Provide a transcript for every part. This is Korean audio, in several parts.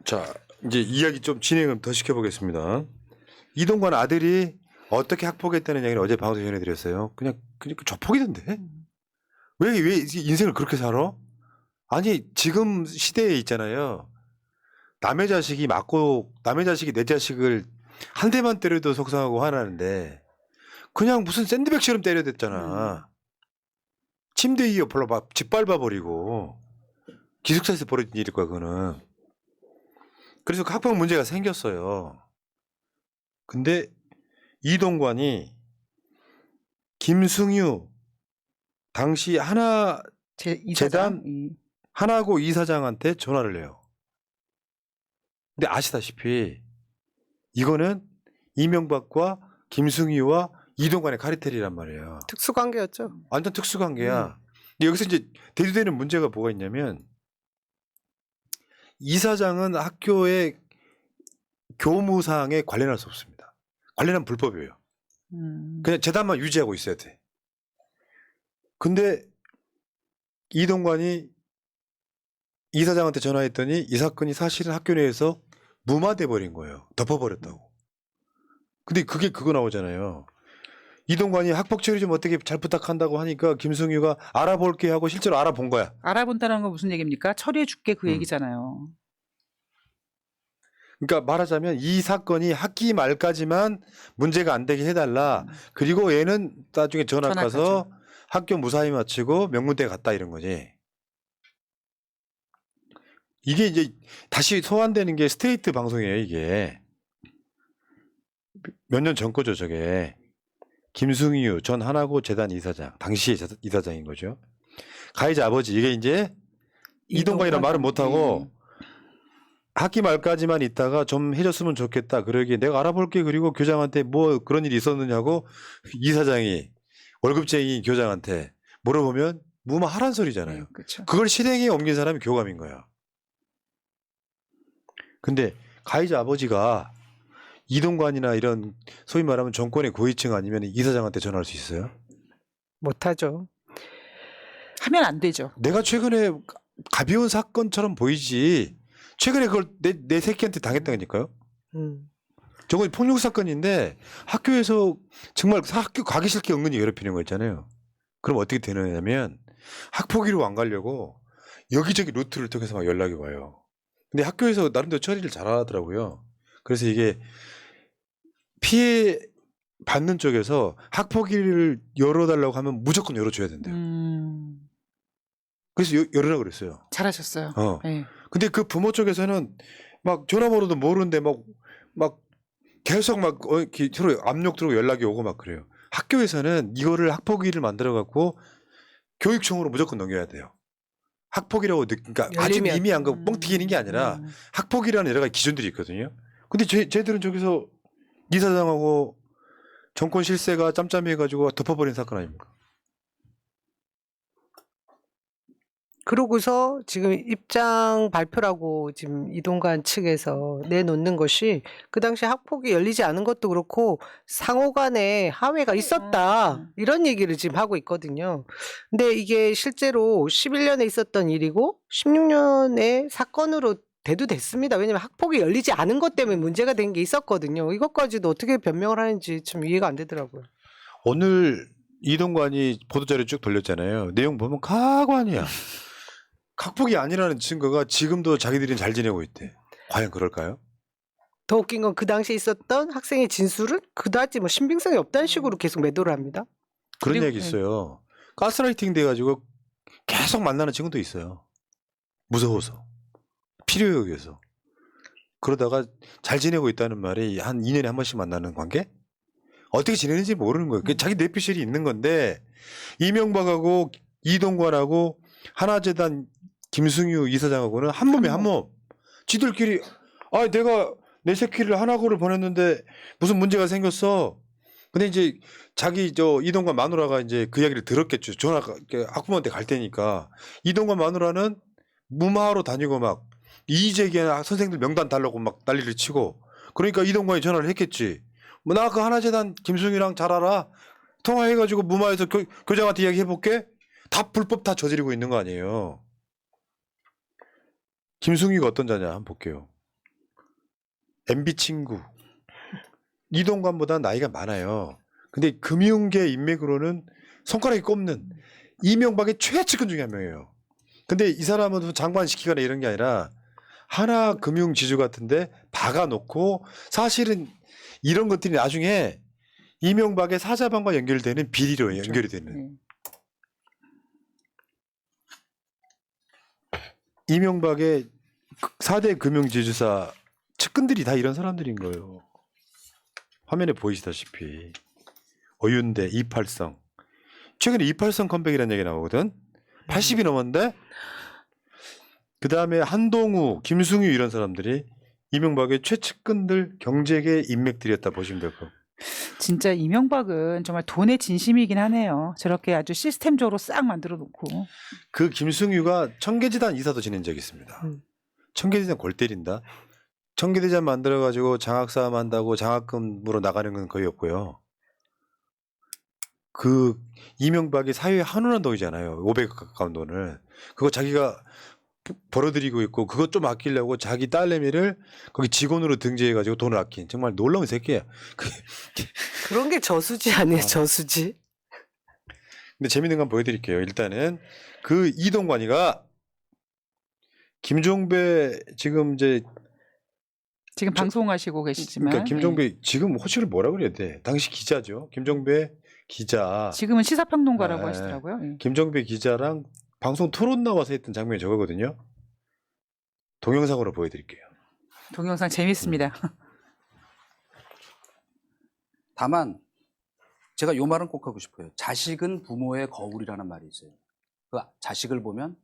자, 이제 이야기 좀 진행을 더 시켜보겠습니다. 이동관 아들이 어떻게 학폭했다는 얘기를 어제 방송에 전해드렸어요. 그냥 조폭이던데? 왜 인생을 그렇게 살아? 아니, 지금 시대에 있잖아요. 남의 자식이 맞고, 남의 자식이 내 자식을 한 대만 때려도 속상하고 화나는데, 그냥 무슨 샌드백처럼 때려댔잖아. 침대 위에 짓밟아버리고, 기숙사에서 벌어진 일일 거야, 그거는. 그래서 학폭 문제가 생겼어요. 근데 이동관이 김승유 당시 하나 재단 하나고 이사장한테 전화를 해요. 근데 아시다시피 이거는 이명박과 김승유와 이동관의 카르텔이란 말이에요. 특수관계였죠. 완전 특수관계야. 근데 여기서 이제 대두되는 문제가 뭐가 있냐면 이사장은 학교의 교무상에 관련할 수 없습니다. 관련하면 불법이에요. 그냥 재단만 유지하고 있어야 돼. 근데 이동관이 이사장한테 전화했더니 이 사건이 사실은 학교 내에서 무마돼 버린 거예요. 덮어버렸다고. 근데 그게 그거 나오잖아요. 이동관이 학폭 처리 좀 어떻게 잘 부탁한다고 하니까 김승유가 알아볼게 하고 실제로 알아본 거야. 알아본다는 건 무슨 얘기입니까? 처리해줄게 그 얘기잖아요. 그러니까 말하자면 이 사건이 학기 말까지만 문제가 안 되게 해달라. 그리고 얘는 나중에 전학 가서 학교 무사히 마치고 명문대 갔다 이런 거지. 이게 이제 다시 소환되는 게 스테이트 방송이에요, 이게. 몇 년 전 거죠, 저게. 김승유 전 하나고 재단 이사장, 당시 이사장인 거죠. 가해자 아버지, 이게 이제 이동관이란 말은 못하고 학기 말까지만 있다가 좀 해줬으면 좋겠다. 그러기에 내가 알아볼게. 그리고 교장한테 뭐 그런 일이 있었느냐고 이사장이 월급쟁이 교장한테 물어보면 무마하란 소리잖아요. 그렇죠. 그걸 실행에 옮긴 사람이 교감인 거야. 근데 가해자 아버지가 이동관이나 이런 소위 말하면 정권의 고위층 아니면 이사장한테 전화할 수 있어요? 못하죠. 하면 안 되죠. 내가 최근에 가벼운 사건처럼 보이지 최근에 그걸 내 새끼한테 당했다니까요. 저건 폭력 사건인데 학교에서 정말 학교 가기 싫게 은근히 괴롭히는 거 있잖아요. 그럼 어떻게 되느냐면 학폭위로 안 가려고 여기저기 루트를 통해서 막 연락이 와요. 근데 학교에서 나름대로 처리를 잘하더라고요. 그래서 이게 피해 받는 쪽에서 학폭위를 열어달라고 하면 무조건 열어줘야 된대요. 그래서 열으라고 그랬어요. 잘하셨어요. 네. 근데 그 부모 쪽에서는 막 전화번호도 모르는데 막 계속 막 서로 압력 들고 연락이 오고 막 그래요. 학교에서는 이거를 학폭위를 만들어 갖고 교육청으로 무조건 넘겨야 돼요. 학폭이라고 그러니까 아주 미미한 거 뻥튀기는 게 아니라 학폭이라는 여러 가지 기준들이 있거든요. 근데 쟤들은 저기서 이사장하고 정권 실세가 짬짬해가지고 덮어버린 사건 아닙니까? 그러고서 지금 입장 발표라고 지금 이동관 측에서 내놓는 것이 그 당시 학폭이 열리지 않은 것도 그렇고 상호 간에 하회가 있었다. 이런 얘기를 지금 하고 있거든요. 근데 이게 실제로 11년에 있었던 일이고 16년에 사건으로 대두됐습니다. 왜냐하면 학폭이 열리지 않은 것 때문에 문제가 된 게 있었거든요. 이것까지도 어떻게 변명을 하는지 좀 이해가 안 되더라고요. 오늘 이동관이 보도자료 쭉 돌렸잖아요. 내용 보면 가관이야. 학폭이 아니라는 증거가 지금도 자기들이 잘 지내고 있대. 과연 그럴까요? 더 웃긴 건 그 당시에 있었던 학생의 진술은 그다지 뭐 신빙성이 없다는 식으로 계속 매도를 합니다. 그런 얘기 있어요. 가스라이팅 돼가지고 계속 만나는 친구도 있어요. 무서워서. 필요에 의해서. 그러다가 잘 지내고 있다는 말이 한 2년에 한 번씩 만나는 관계? 어떻게 지내는지 모르는 거예요. 자기 뇌피셜이 있는 건데 이명박하고 이동관하고 하나재단 김승유 이사장하고는 한 몸에 한 몸. 지들끼리 내가 내 새끼를 하나고를 보냈는데 무슨 문제가 생겼어. 근데 이제 자기 이동관 마누라가 이제 그 이야기를 들었겠죠. 전화가 학부모한테 갈 테니까. 이동관 마누라는 무마하러 다니고 막 이의제기나 선생님들 명단 달라고 막 난리를 치고 그러니까 이동관이 전화를 했겠지. 뭐 나 그 하나재단 김승유랑 잘 알아. 통화해가지고 무마해서 교장한테 이야기해볼게. 다 불법 다 저지르고 있는 거 아니에요. 김승유가 어떤 자냐 한번 볼게요. MB 친구 이동관보다 나이가 많아요. 근데 금융계 인맥으로는 손가락이 꼽는 이명박의 최측근 중에 한 명이에요. 근데 이 사람은 장관 시키거나 이런 게 아니라 하나 금융지주 같은데 박아놓고 사실은 이런 것들이 나중에 이명박의 사자방과 연결되는 비리로 연결이 되는. 네. 이명박의 4대 금융지주사 측근들이 다 이런 사람들인 거예요. 화면에 보이시다시피 어윤대, 이팔성. 최근에 이팔성 컴백이라는 얘기 나오거든. 80이 넘었는데 그다음에 한동우, 김승유 이런 사람들이 이명박의 최측근들 경제계 인맥들이었다 보시면 될 거고. 진짜 이명박은 정말 돈의 진심이긴 하네요. 저렇게 아주 시스템적으로 싹 만들어 놓고. 그 김승유가 청계지단 이사도 지낸 적이 있습니다. 청계지단 골 때린다. 청계대전 만들어가지고 장학사업 한다고 장학금으로 나가는 건 거의 없고요. 그 이명박이 사회에 한원한 돈이잖아요. 500억 가까운 돈을. 그거 자기가 벌어들이고 있고 그것 좀 아끼려고 자기 딸내미를 거기 직원으로 등재해가지고 돈을 아낀 정말 놀라운 새끼야. 그런 게 저수지 아니에요, 저수지? 근데 재밌는 건 보여드릴게요. 일단은 그 이동관이가 김종배 지금 이제 지금 방송하시고 계시지만. 그러니까 김종배 네. 지금 호칭을 뭐라 그래야 돼? 당시 기자죠. 김종배 기자. 지금은 시사평론가라고 네. 하시더라고요. 네. 김종배 기자랑 방송 토론 나와서 했던 장면이 저거거든요. 동영상으로 보여드릴게요. 동영상 재밌습니다. 다만 제가 요 말은 꼭 하고 싶어요. 자식은 부모의 거울이라는 말이 있어요. 그 자식을 보면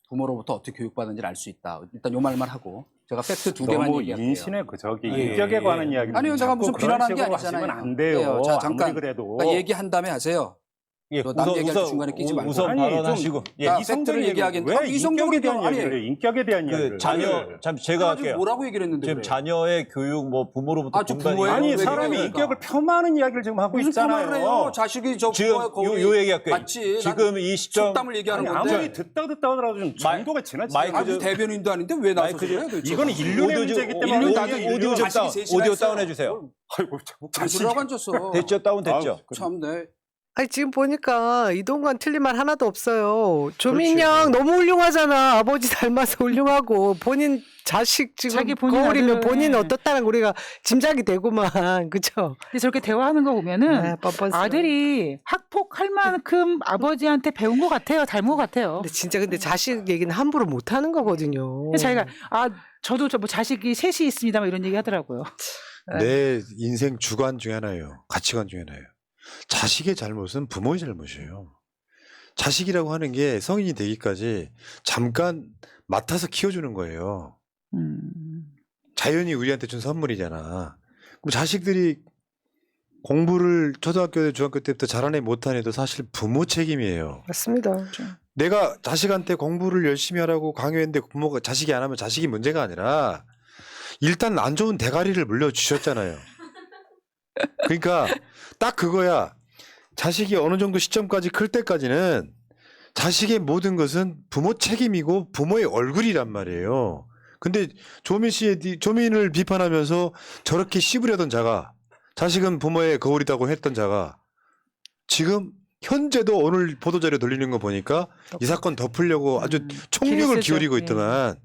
부모로부터 어떻게 교육받은지를 알 수 있다. 일단 요 말만 하고 제가 팩트 두 개만 너무 얘기할게요. 인신의 저기 예. 인격에 관한 이야기를 아니요, 제가 자꾸 무슨 그런 비난한 게 식으로 아니잖아요. 하시면 안 돼요. 자, 아무리 잠깐 그래도 그러니까 얘기한 다음에 하세요. 예, 남 얘기할 때 중간에 끼지 말고. 우선 아니, 발언하시고 예, 자, 이성적인 팩트를 얘기하긴 왜 이성적으로 인격에 대한 아니, 이야기를 해요? 인격에 대한 이야기를 그 자녀 참 제가 가지고 할게요. 뭐라고 얘기를 했는데 지금 그래. 자녀의 교육 뭐 부모로부터 아, 저 분단이 부모예요? 아니 왜 사람이 그러니까. 인격을 폄하하는 이야기를 지금 하고 무슨 있잖아요. 말을 해요? 자식이 저 지금 부모의 거울이 요 얘기할게요. 맞지. 지금 이 시점 속담을 얘기하는 아니, 건데. 아무리 듣다 하더라도 좀 정도가 지나치지. 마이크 아니 좀- 대변인도 아닌데 왜 나서서 마이크 좀- 그래요? 도대체? 이거는 인륜의 문제이기 때문에 인륜 하는 나도 거예요. 오디오 좀 자식이 다운, 셋이나 오디오 했어요. 다운해 주세요. 아이고, 자꾸 자식이라고 앉았어. 됐죠? 다운 됐죠? 참네. 아니 지금 보니까 이동관 틀린 말 하나도 없어요. 조민영 너무 훌륭하잖아. 아버지 닮아서 훌륭하고 본인 자식 지금 자기 본인 거울이면 아들, 본인 네. 어떻다는 우리가 짐작이 되고만 그죠? 근데 저렇게 대화하는 거 보면은 네, 뻔뻔스러워. 아들이 학폭할 만큼 아버지한테 배운 것 같아요. 닮은 것 같아요. 근데 진짜 근데 자식 얘기는 함부로 못 하는 거거든요. 근데 자기가 저도 뭐 자식이 셋이 있습니다. 뭐 이런 얘기 하더라고요. 내 인생 주관 중에 하나예요. 가치관 중에 하나예요. 자식의 잘못은 부모의 잘못이에요. 자식이라고 하는 게 성인이 되기까지 잠깐 맡아서 키워주는 거예요. 자연이 우리한테 준 선물이잖아. 그럼 자식들이 공부를 초등학교 때 중학교 때부터 잘한 애 못한 애도 사실 부모 책임이에요. 맞습니다. 내가 자식한테 공부를 열심히 하라고 강요했는데 부모가 자식이 안 하면 자식이 문제가 아니라 일단 안 좋은 대가리를 물려주셨잖아요. 그러니까 딱 그거야. 자식이 어느 정도 시점까지 클 때까지는 자식의 모든 것은 부모 책임이고 부모의 얼굴이란 말이에요. 근데 조민을 비판하면서 저렇게 씹으려던 자가 자식은 부모의 거울이라고 했던 자가 지금 현재도 오늘 보도자료 돌리는 거 보니까 이 사건 덮으려고 아주 총력을 기르세죠. 기울이고 있더만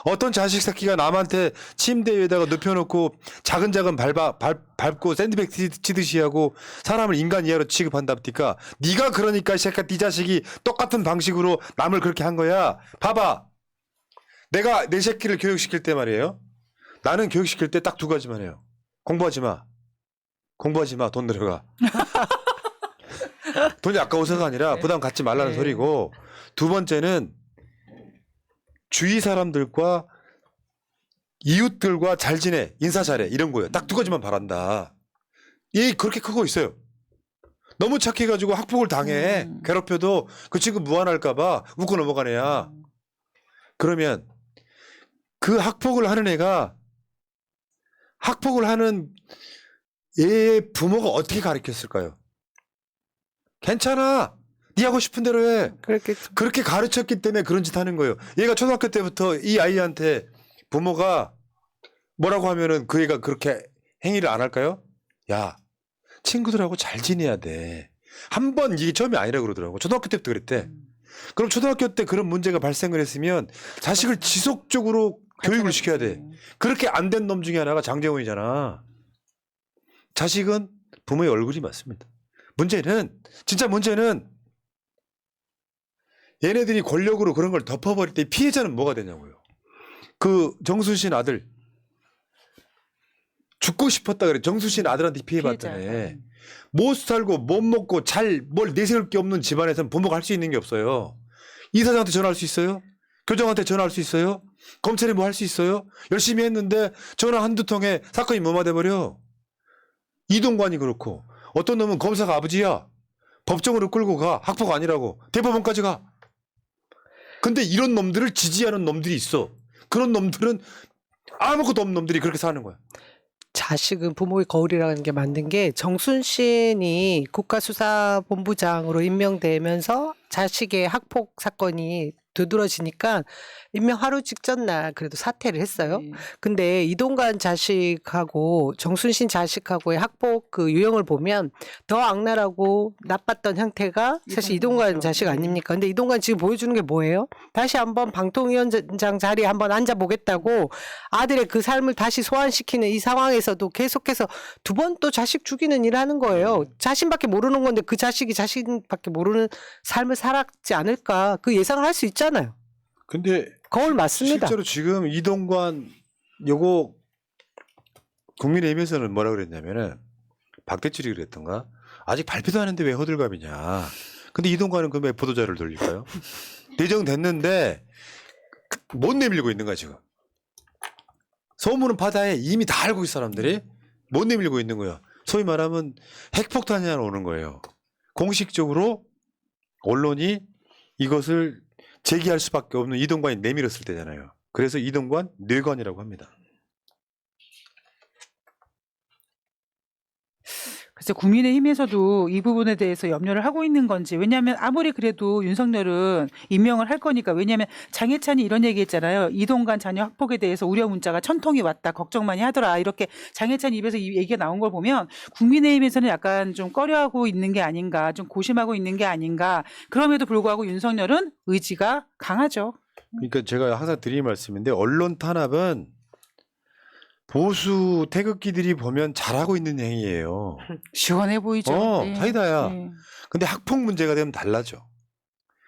어떤 자식 새끼가 남한테 침대 위에다가 눕혀놓고 자근자근 밟고 샌드백 치듯이 하고 사람을 인간 이하로 취급한답니까? 네가 그러니까 이 새끼야 네 자식이 똑같은 방식으로 남을 그렇게 한 거야. 봐봐. 내가 내 새끼를 교육시킬 때 말이에요. 나는 교육시킬 때 딱 두 가지만 해요. 공부하지 마. 공부하지 마. 돈 들어가. 돈이 아까워서가 아니라 부담 갖지 말라는 네. 소리고 두 번째는 주위 사람들과 이웃들과 잘 지내, 인사 잘해 이런 거예요. 딱 두 가지만 바란다. 얘 그렇게 크고 있어요. 너무 착해가지고 학폭을 당해. 괴롭혀도 그 친구 무안할까봐 웃고 넘어가는 애야. 그러면 그 학폭을 하는 애가 학폭을 하는 얘의 부모가 어떻게 가르쳤을까요? 괜찮아. 네 하고 싶은 대로 해. 그렇게 가르쳤기 때문에 그런 짓 하는 거예요. 얘가 초등학교 때부터 이 아이한테 부모가 뭐라고 하면은 그 애가 그렇게 행위를 안 할까요? 야, 친구들하고 잘 지내야 돼. 한 번 이게 처음이 아니라 그러더라고. 초등학교 때부터 그랬대. 그럼 초등학교 때 그런 문제가 발생을 했으면 자식을 지속적으로 교육을 시켜야 돼. 그렇게 안 된 놈 중에 하나가 장재원이잖아. 자식은 부모의 얼굴이 맞습니다. 진짜 문제는 얘네들이 권력으로 그런 걸 덮어버릴 때 피해자는 뭐가 되냐고요. 그 정순신 아들 죽고 싶었다 그래. 정순신 아들한테 피해봤다네. 못 살고 못 먹고 잘 뭘 내세울 게 없는 집안에서는 부모가 할 수 있는 게 없어요. 이사장한테 전화할 수 있어요? 교장한테 전화할 수 있어요? 검찰에 뭐 할 수 있어요? 열심히 했는데 전화 한두 통에 사건이 무마돼버려. 이동관이 그렇고 어떤 놈은 검사가 아버지야. 법정으로 끌고 가. 학폭 아니라고. 대법원까지 가. 근데 이런 놈들을 지지하는 놈들이 있어. 그런 놈들은 아무것도 없는 놈들이 그렇게 사는 거야. 자식은 부모의 거울이라는 게 맞는 게 정순신이 국가수사본부장으로 임명되면서 자식의 학폭 사건이 두드러지니까 임명 하루 직전 날 그래도 사퇴를 했어요. 근데 이동관 자식하고 정순신 자식하고의 학폭 그 유형을 보면 더 악랄하고 나빴던 형태가 사실 이동관 자식 아닙니까? 근데 이동관 지금 보여주는 게 뭐예요? 다시 한번 방통위원장 자리에 한번 앉아보겠다고 아들의 그 삶을 다시 소환시키는 이 상황에서도 계속해서 두 번 또 자식 죽이는 일을 하는 거예요. 자신밖에 모르는 건데 그 자식이 자신밖에 모르는 삶을 살았지 않을까 그 예상을 할 수 있잖아요. 근데 거울 맞습니다. 실제로 지금 이동관 요거 국민의힘에서는 뭐라 그랬냐면은 박대출이 그랬던가 아직 발표도 하는데 왜 호들갑이냐. 근데 이동관은 그 왜 보도자료를 돌릴까요? 내정됐는데 못 내밀고 있는 거야 지금. 소문은 바다에 이미 다 알고 있는 사람들이 못 내밀고 있는 거야. 소위 말하면 핵폭탄이 하나 오는 거예요. 공식적으로 언론이 이것을 제기할 수밖에 없는 이동관이 내밀었을 때잖아요. 그래서 이동관 뇌관이라고 합니다. 그래서 국민의힘에서도 이 부분에 대해서 염려를 하고 있는 건지. 왜냐하면 아무리 그래도 윤석열은 임명을 할 거니까. 왜냐하면 장해찬이 이런 얘기했잖아요. 이동관 자녀 학폭에 대해서 우려 문자가 1000통이 왔다. 걱정 많이 하더라. 이렇게 장해찬 입에서 이 얘기가 나온 걸 보면 국민의힘에서는 약간 좀 꺼려하고 있는 게 아닌가. 좀 고심하고 있는 게 아닌가. 그럼에도 불구하고 윤석열은 의지가 강하죠. 그러니까 제가 항상 드리는 말씀인데 언론 탄압은 보수 태극기들이 보면 잘하고 있는 행위예요. 시원해 보이죠. 네. 사이다야. 네. 근데 학폭 문제가 되면 달라져.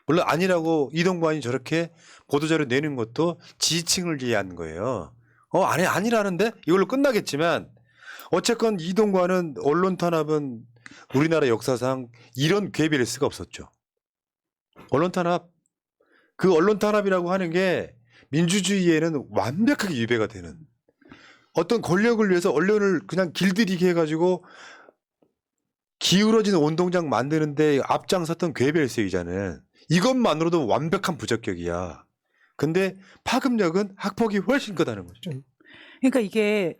물론 아니라고 이동관이 저렇게 보도자료 내는 것도 지지층을 위한 거예요. 아니라는데 이걸로 끝나겠지만 어쨌건 이동관은 언론 탄압은 우리나라 역사상 이런 괴비를 수가 없었죠. 언론 탄압. 그 언론 탄압이라고 하는 게 민주주의에는 완벽하게 유배가 되는 어떤 권력을 위해서 언론을 그냥 길들이게 해가지고 기울어진 운동장 만드는데 앞장섰던 괴벨스이자는 이것만으로도 완벽한 부적격이야. 근데 파급력은 학폭이 훨씬 크다는 거죠. 그러니까 이게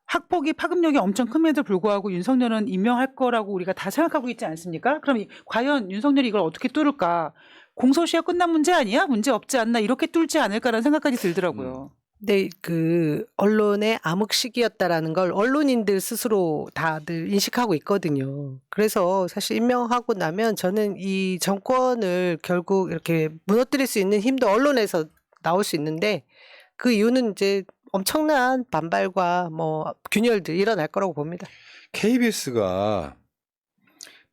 학폭이 파급력이 엄청 큼에도 불구하고 윤석열은 임명할 거라고 우리가 다 생각하고 있지 않습니까? 그럼 과연 윤석열이 이걸 어떻게 뚫을까? 공소시효 끝난 문제 아니야? 문제 없지 않나? 이렇게 뚫지 않을까라는 생각까지 들더라고요. 네, 그 언론의 암흑시기였다라는 걸 언론인들 스스로 다들 인식하고 있거든요. 그래서 사실 임명하고 나면 저는 이 정권을 결국 이렇게 무너뜨릴 수 있는 힘도 언론에서 나올 수 있는데 그 이유는 이제 엄청난 반발과 뭐 균열들 일어날 거라고 봅니다. KBS가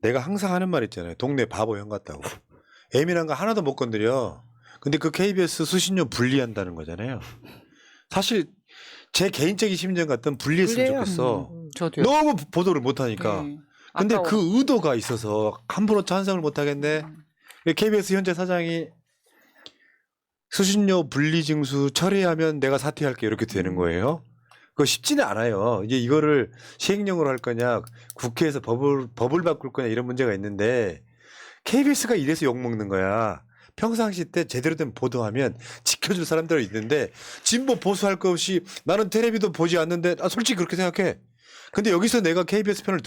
내가 항상 하는 말 있잖아요. 동네 바보 형 같다고. 예민한 거 하나도 못 건드려. 근데 그 KBS 수신료 분리한다는 거잖아요. 사실 제 개인적인 심정 같은 분리했으면 그래요. 좋겠어. 저도요. 너무 보도를 못하니까. 네. 근데 아까워. 그 의도가 있어서 함부로 찬성을 못하겠네. KBS 현재 사장이 수신료 분리징수 철회하면 내가 사퇴할게 이렇게 되는 거예요. 그거 쉽지는 않아요. 이제 이거를 시행령으로 할 거냐, 국회에서 법을 바꿀 거냐 이런 문제가 있는데 KBS가 이래서 욕먹는 거야. 평상시 때 제대로 된 보도하면 지켜줄 사람들이 있는데 진보 보수할 거 없이 나는 텔레비도 보지 않는데 솔직히 그렇게 생각해. 근데 여기서 내가 KBS 편을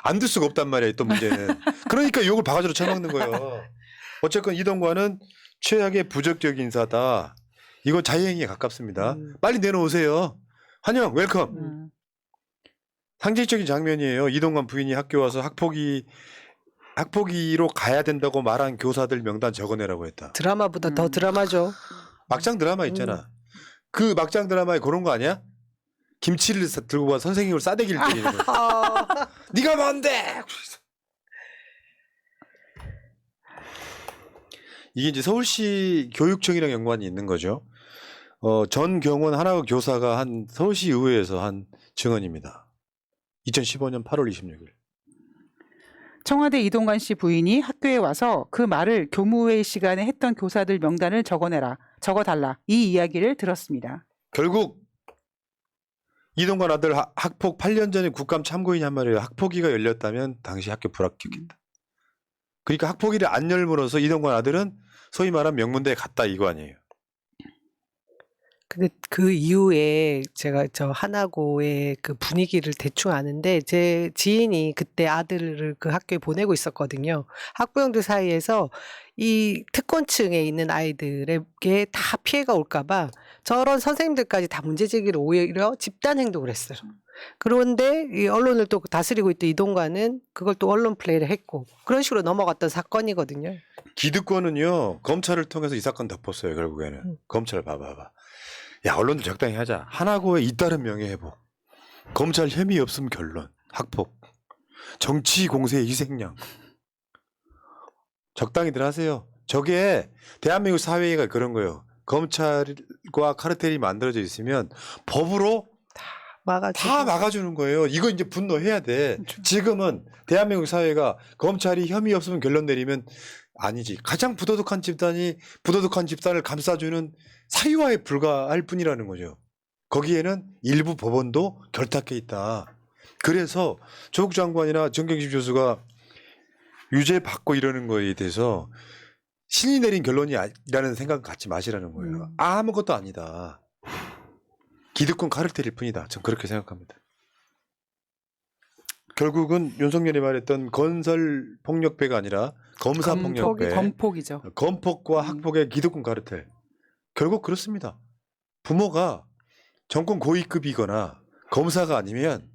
안 들 수가 없단 말이야. 또 문제는. 그러니까 욕을 바가지로 쳐먹는 거예요. 어쨌건 이동관은 최악의 부적격 인사다. 이거 자해행위에 가깝습니다. 빨리 내놓으세요. 환영, 웰컴. 음. 상징적인 장면이에요. 이동관 부인이 학교 와서 학폭위로 가야 된다고 말한 교사들 명단 적어내라고 했다. 드라마보다 더 드라마죠. 막장 드라마 있잖아. 그 막장 드라마에 그런 거 아니야? 김치를 들고 와 선생님을 싸대기를 때리는 거. 네가 뭔데? 이게 이제 서울시 교육청이랑 연관이 있는 거죠. 전경원 하나의 교사가 한 서울시 의회에서 한 증언입니다. 2015년 8월 26일. 청와대 이동관 씨 부인이 학교에 와서 그 말을 교무회의 시간에 했던 교사들 명단을 적어달라. 이 이야기를 들었습니다. 결국 이동관 아들 학폭 8년 전에 국감 참고인이 한 말이에요. 학폭위가 열렸다면 당시 학교 불합격했다. 그러니까 학폭위를 안 열므로써 이동관 아들은 소위 말하는 명문대에 갔다 이거 아니에요. 근데 그 이후에 제가 저 하나고의 그 분위기를 대충 아는데 제 지인이 그때 아들을 그 학교에 보내고 있었거든요. 학부형들 사이에서 이 특권층에 있는 아이들에게 다 피해가 올까봐 저런 선생님들까지 다 문제 제기를 오히려 집단 행동을 했어요. 그런데 이 언론을 또 다스리고 있던 이동관은 그걸 또 언론 플레이를 했고 그런 식으로 넘어갔던 사건이거든요. 기득권은요 검찰을 통해서 이 사건 덮었어요. 결국에는 검찰 봐봐. 야 언론도 적당히 하자. 하나고의 잇따른 명예회복. 검찰 혐의 없음 결론. 학폭. 정치 공세의 희생양. 적당히들 하세요. 저게 대한민국 사회가 그런 거예요. 검찰과 카르텔이 만들어져 있으면 법으로 다 막아주는 거예요. 이거 이제 분노해야 돼. 지금은 대한민국 사회가 검찰이 혐의 없으면 결론 내리면 아니지. 가장 부도덕한 집단이 부도덕한 집단을 감싸주는 사유화에 불과할 뿐이라는 거죠. 거기에는 일부 법원도 결탁해 있다. 그래서 조국 장관이나 정경심 교수가 유죄 받고 이러는 거에 대해서 신이 내린 결론이라는 생각 갖지 마시라는 거예요. 아무것도 아니다. 기득권 카르텔일 뿐이다. 전 그렇게 생각합니다. 결국은 윤석열이 말했던 건설 폭력배가 아니라 검사 폭력배. 검폭이죠. 검폭과 학폭의 기득권 카르텔. 결국 그렇습니다. 부모가 정권 고위급이거나 검사가 아니면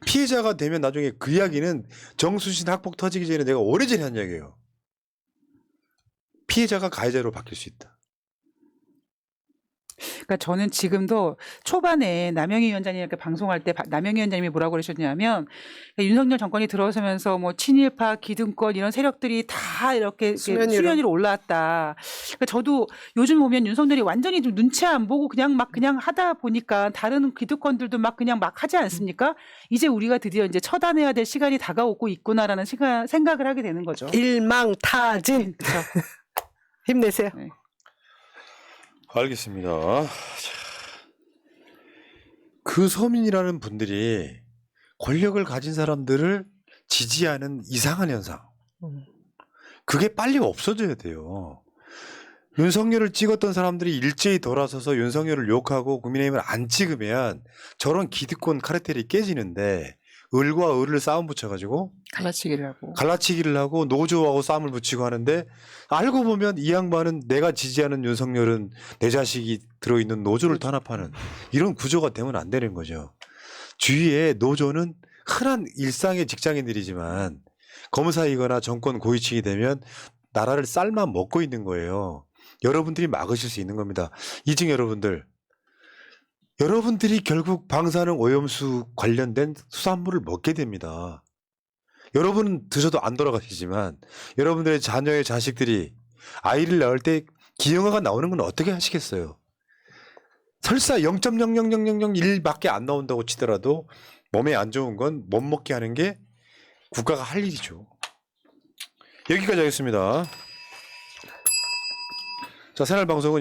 피해자가 되면 나중에 그 이야기는 정수신 학폭 터지기 전에 내가 오래전에 한 이야기예요. 피해자가 가해자로 바뀔 수 있다. 그러니까 저는 지금도 초반에 남영희 위원장이 이렇게 방송할 때 남영희 위원장님이 뭐라고 그러셨냐면 윤석열 정권이 들어서면서 뭐 친일파, 기득권 이런 세력들이 다 이렇게 수면 위로 올라왔다. 그러니까 저도 요즘 보면 윤석열이 완전히 좀 눈치 안 보고 그냥 하다 보니까 다른 기득권들도 막 하지 않습니까? 이제 우리가 드디어 이제 처단해야 될 시간이 다가오고 있구나라는 생각을 하게 되는 거죠. 일망타진. 그렇죠. 힘내세요. 네. 알겠습니다. 그 서민이라는 분들이 권력을 가진 사람들을 지지하는 이상한 현상. 그게 빨리 없어져야 돼요. 윤석열을 찍었던 사람들이 일제히 돌아서서 윤석열을 욕하고 국민의힘을 안 찍으면 저런 기득권 카르텔이 깨지는데 을과 을을 싸움 붙여가지고 갈라치기를 하고 노조하고 싸움을 붙이고 하는데 알고 보면 이 양반은 내가 지지하는 윤석열은 내 자식이 들어있는 노조를 탄압하는 이런 구조가 되면 안 되는 거죠. 주위에 노조는 흔한 일상의 직장인들이지만 검사이거나 정권 고위층이 되면 나라를 쌀만 먹고 있는 거예요. 여러분들이 막으실 수 있는 겁니다. 이증 여러분들이 결국 방사능 오염수 관련된 수산물을 먹게 됩니다. 여러분은 드셔도 안 돌아가시지만 여러분들의 자녀의 자식들이 아이를 낳을 때 기형아가 나오는 건 어떻게 하시겠어요? 설사 0.00001밖에 안 나온다고 치더라도 몸에 안 좋은 건 못 먹게 하는 게 국가가 할 일이죠. 여기까지 하겠습니다. 자, 새날방송은